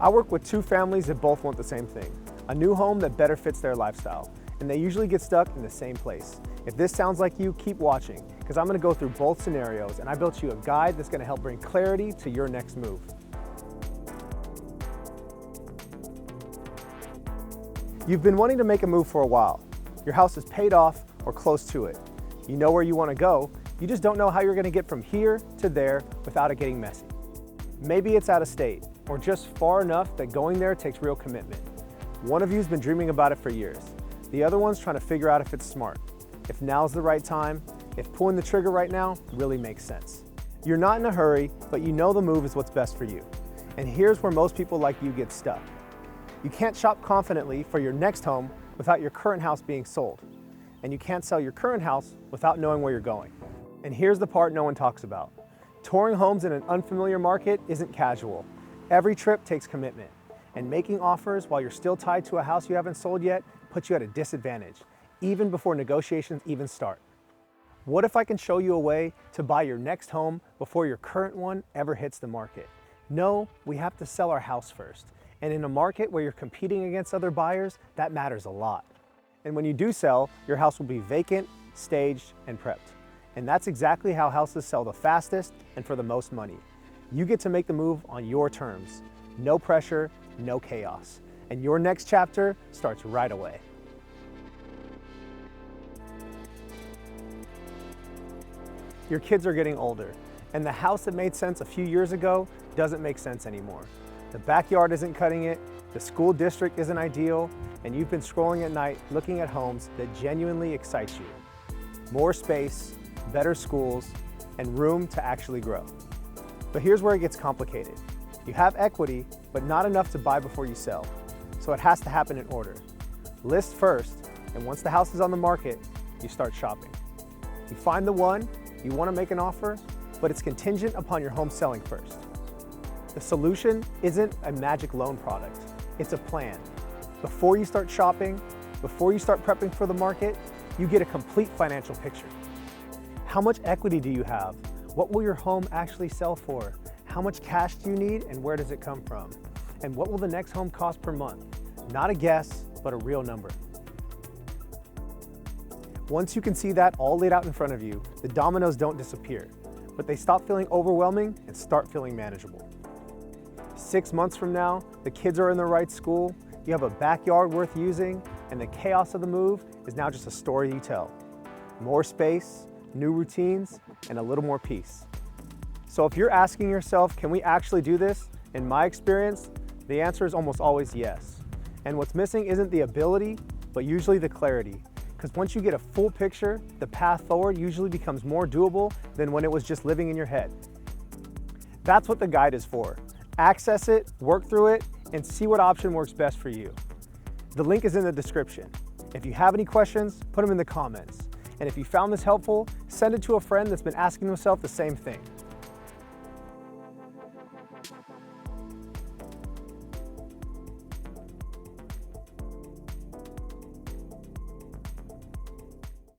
I work with two families that both want the same thing, a new home that better fits their lifestyle, and they usually get stuck in the same place. If this sounds like you, keep watching, because I'm going to go through both scenarios and I built you a guide that's going to help bring clarity to your next move. You've been wanting to make a move for a while. Your house is paid off or close to it. You know where you want to go, you just don't know how you're going to get from here to there without it getting messy. Maybe it's out of state, or just far enough that going there takes real commitment. One of you's been dreaming about it for years. The other one's trying to figure out if it's smart, if now's the right time, if pulling the trigger right now really makes sense. You're not in a hurry, but you know the move is what's best for you. And here's where most people like you get stuck. You can't shop confidently for your next home without your current house being sold. And you can't sell your current house without knowing where you're going. And here's the part no one talks about. Touring homes in an unfamiliar market isn't casual. Every trip takes commitment. And making offers while you're still tied to a house you haven't sold yet puts you at a disadvantage, even before negotiations even start. What if I can show you a way to buy your next home before your current one ever hits the market? No, we have to sell our house first. And in a market where you're competing against other buyers, that matters a lot. And when you do sell, your house will be vacant, staged, and prepped. And that's exactly how houses sell the fastest and for the most money. You get to make the move on your terms. No pressure, no chaos. And your next chapter starts right away. Your kids are getting older, and the house that made sense a few years ago doesn't make sense anymore. The backyard isn't cutting it, the school district isn't ideal, and you've been scrolling at night looking at homes that genuinely excite you. More space, better schools, and room to actually grow. But here's where it gets complicated. You have equity, but not enough to buy before you sell. So it has to happen in order. List first, and once the house is on the market, you start shopping. You find the one, you want to make an offer, but it's contingent upon your home selling first. The solution isn't a magic loan product, it's a plan. Before you start shopping, before you start prepping for the market, you get a complete financial picture. How much equity do you have? What will your home actually sell for? How much cash do you need and where does it come from? And what will the next home cost per month? Not a guess, but a real number. Once you can see that all laid out in front of you, the dominoes don't disappear, but they stop feeling overwhelming and start feeling manageable. 6 months from now, the kids are in the right school, you have a backyard worth using, and the chaos of the move is now just a story you tell. More space, new routines, and a little more peace. So if you're asking yourself, can we actually do this? In my experience, the answer is almost always yes. And what's missing isn't the ability, but usually the clarity. Because once you get a full picture, the path forward usually becomes more doable than when it was just living in your head. That's what the guide is for. Access it, work through it, and see what option works best for you. The link is in the description. If you have any questions, put them in the comments. And if you found this helpful, send it to a friend that's been asking themselves the same thing.